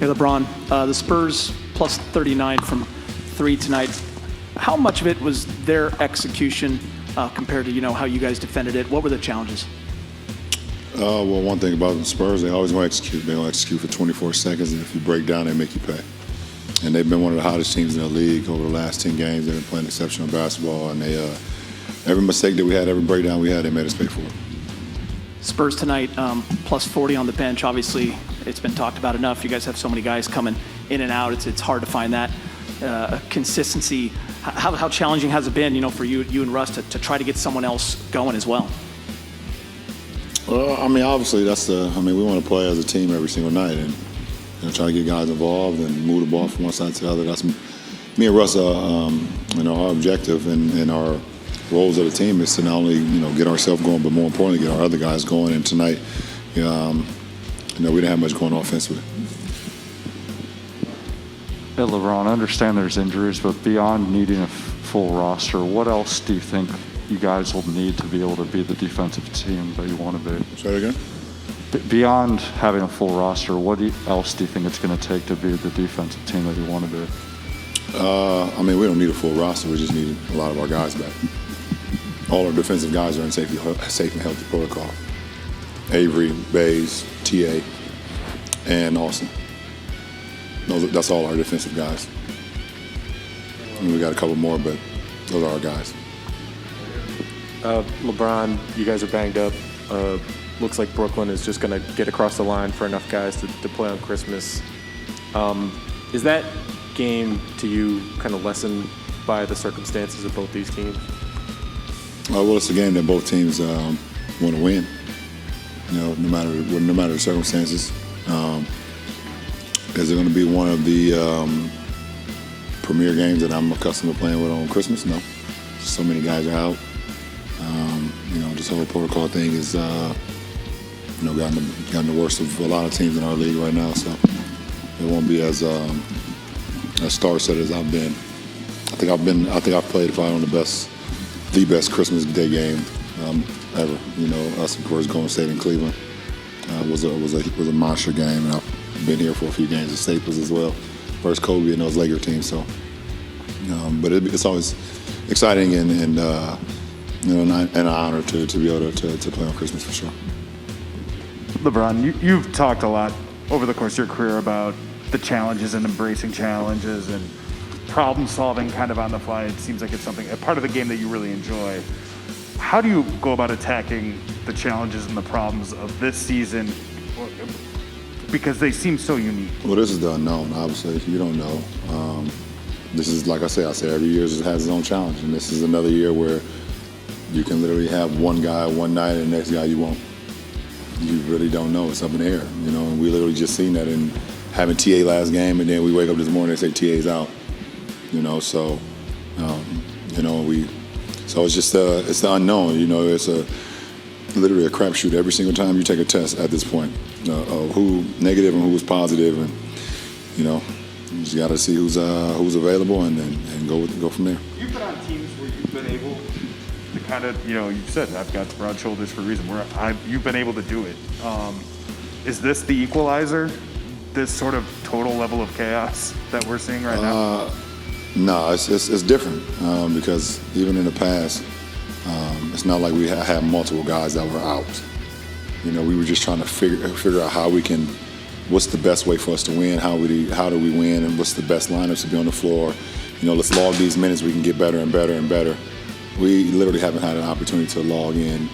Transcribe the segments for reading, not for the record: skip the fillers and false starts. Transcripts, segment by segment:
Hey, LeBron, the Spurs plus 39 from three tonight. How much of it was their execution compared to, how you guys defended it? What were the challenges? Well, one thing about the Spurs, they always want to execute. They don't execute for 24 seconds, and if you break down, they make you pay. And they've been one of the hottest teams in the league over the last 10 games. They've been playing exceptional basketball, and they every mistake that we had, every breakdown we had, they made us pay for it. Spurs tonight, plus 40 on the bench. Obviously, it's been talked about enough. You guys have so many guys coming in and out. It's hard to find that consistency. How challenging has it been, for you and Russ to try to get someone else going as well? Well, obviously we want to play as a team every single night and try to get guys involved and move the ball from one side to the other. That's me and Russ. Our objective and our roles of the team is to not only get ourselves going, but more importantly, get our other guys going. And tonight, we didn't have much going offensively. Hey, LeBron, I understand there's injuries, but beyond needing a full roster, what else do you think you guys will need to be able to be the defensive team that you want to be? Say it again? Beyond having a full roster, what else do you think it's going to take to be the defensive team that you want to be? We don't need a full roster. We just need a lot of our guys back. All our defensive guys are in safe and healthy protocol. Avery, Bays, TA, and Austin. That's all our defensive guys. We got a couple more, but those are our guys. LeBron, you guys are banged up. Looks like Brooklyn is just going to get across the line for enough guys to play on Christmas. Is that game to you kind of lessened by the circumstances of both these teams? Well, it's a game that both teams want to win. No matter the circumstances. Is it going to be one of the premier games that I'm accustomed to playing with on Christmas? No. So many guys are out. This whole protocol thing is, gotten the worst of a lot of teams in our league right now. So it won't be as star-studded as I've been. I think I've played probably on the best Christmas Day game ever. Us of course Golden State and Cleveland was a monster game, and I've been here for a few games at Staples as well. First Kobe and those Laker teams. So, but it's always exciting and an honor to be able to play on Christmas for sure. LeBron, you've talked a lot over the course of your career about the challenges and embracing challenges and problem solving kind of on the fly. It seems like it's a part of the game that you really enjoy. How do you go about attacking the challenges and the problems of this season? Because they seem so unique. Well, this is the unknown, obviously. You don't know. This is, like I say every year has its own challenge. And this is another year where you can literally have one guy one night and the next guy you won't. You really don't know. It's up in the air, and we literally just seen that in having TA last game, and then we wake up this morning and say TA's out, so it's just it's the unknown, it's literally a crapshoot every single time you take a test at this point, of who negative and who was positive, and you just got to see who's available and go from there. You've been on teams where you've been able to kind of, you've said I've got broad shoulders for a reason. You've been able to do it. Is this the equalizer? This sort of total level of chaos that we're seeing right now? No, it's different because even in the past, it's not like we had multiple guys that were out. We were just trying to figure out what's the best way for us to win, how do we win, and what's the best lineups to be on the floor. Let's log these minutes. We can get better and better and better. We literally haven't had an opportunity to log in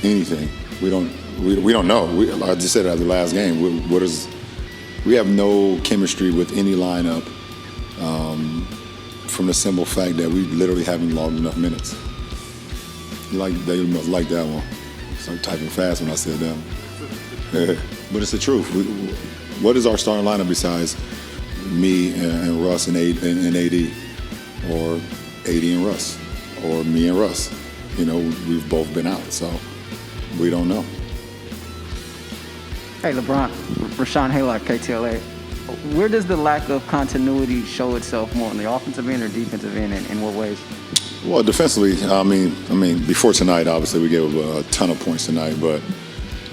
anything. We don't know. Like I just said at the last game, we have no chemistry with any lineup from the simple fact that we literally haven't logged enough minutes. They must like that one. Start typing fast when I said that one. But it's the truth. What is our starting lineup besides me and Russ and AD, or AD and Russ, or me and Russ? We've both been out, so we don't know. Hey, LeBron, Rashawn Haylock, KTLA. Where does the lack of continuity show itself more, on the offensive end or defensive end, and in what ways? Well, defensively, before tonight, obviously we gave up a ton of points tonight, but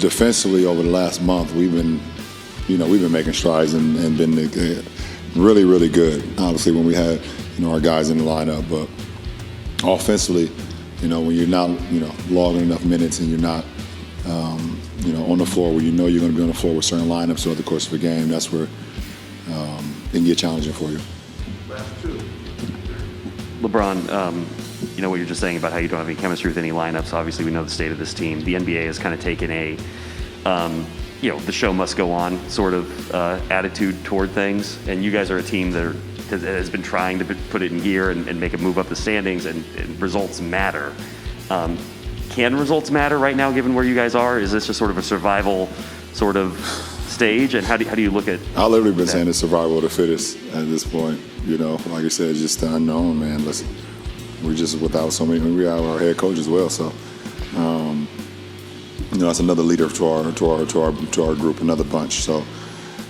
defensively over the last month, we've been we've been making strides and been really, really good. Obviously, when we had, our guys in the lineup, but offensively, when you're not, logging enough minutes and you're not, on the floor where you're going to be on the floor with certain lineups throughout the course of a game, that's where it can get challenging for you. LeBron, what you're just saying about how you don't have any chemistry with any lineups. Obviously, we know the state of this team. The NBA has kind of taken a, the show must go on sort of attitude toward things. And you guys are a team that has been trying to put it in gear and make it move up the standings, and results matter. Can results matter right now, given where you guys are? Is this just sort of a survival sort of stage? And how do you look at I've literally been that? saying it's survival of the fittest at this point. Like I said, it's just the unknown, man. Listen, we're just without so many. We have our head coach as well, so that's another leader to our group, another bunch. So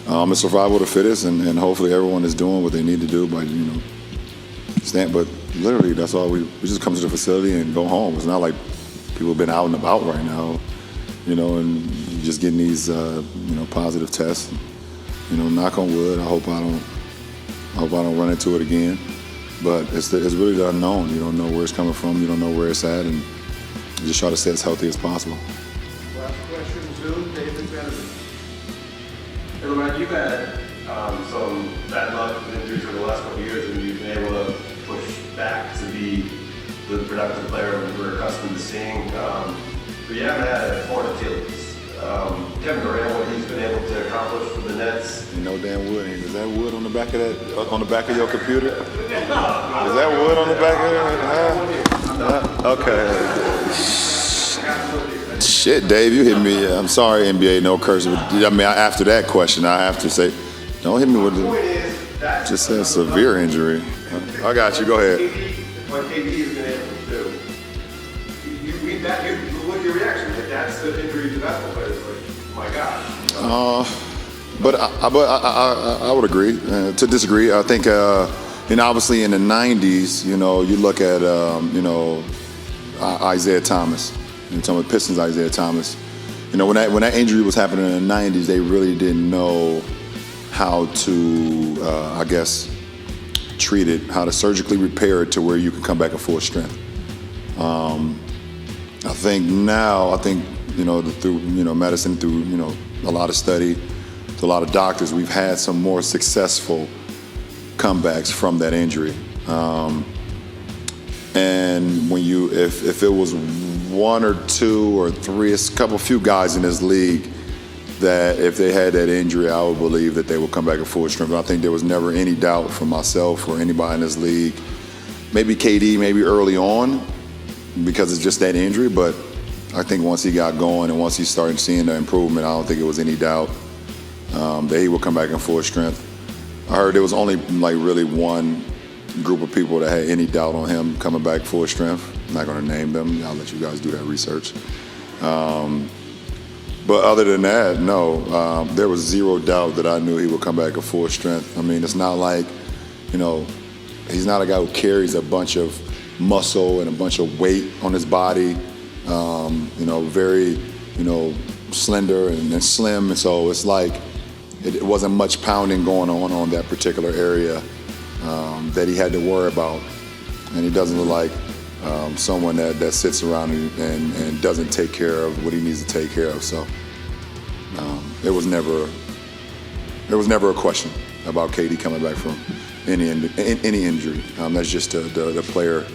it's survival of the fittest, and hopefully everyone is doing what they need to do by stand. But literally, that's all we just come to the facility and go home. It's not like people have been out and about right now, and just getting these positive tests. Knock on wood. I hope I don't run into it again. But it's really the unknown. You don't know where it's coming from. You don't know where it's at, and you just try to stay as healthy as possible. Last question, Zoom, David Benjamin. Hey, LeBron, you've had some bad luck with injuries for the last couple of years, and you've been able to push back to be the productive player we're accustomed to seeing. But you haven't had torn Achilles. Kevin Durant, what he's been able to accomplish for the Nets. No damn wood. Is that wood on the back of your computer? Is that wood on the back of it? Okay. Shit, Dave, you hit me. I'm sorry, NBA, no curse. After that question, I have to say, don't hit me with just a severe injury. I got you. Go ahead. What KD has been able to do. Look at your reaction. Like, that's the injury to basketball players. Like, my God. But I would agree. To disagree, I think obviously in the '90s, you look at Isaiah Thomas. You're talking about Pistons, Isaiah Thomas. When that injury was happening in the '90s, they really didn't know how to, treat it, how to surgically repair it to where you can come back at full strength. I think now, through medicine, through a lot of study, to a lot of doctors, we've had some more successful comebacks from that injury. And when if it was one or two or three, a few guys in this league that if they had that injury, I would believe that they would come back at full strength. But I think there was never any doubt from myself or anybody in this league. Maybe KD, maybe early on, because it's just that injury. But I think once he got going and once he started seeing the improvement, I don't think it was any doubt that he would come back in full strength. I heard there was only really one group of people that had any doubt on him coming back full strength. I'm not going to name them. I'll let you guys do that research. But other than that, no, there was zero doubt that I knew he would come back at full strength. It's not like, he's not a guy who carries a bunch of muscle and a bunch of weight on his body. Very, slender and slim. And so it's like it wasn't much pounding going on that particular area that he had to worry about. And he doesn't look like someone that sits around and doesn't take care of what he needs to take care of. So there was never a question about KD coming back from any injury. That's just the player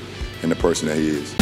and the person that he is.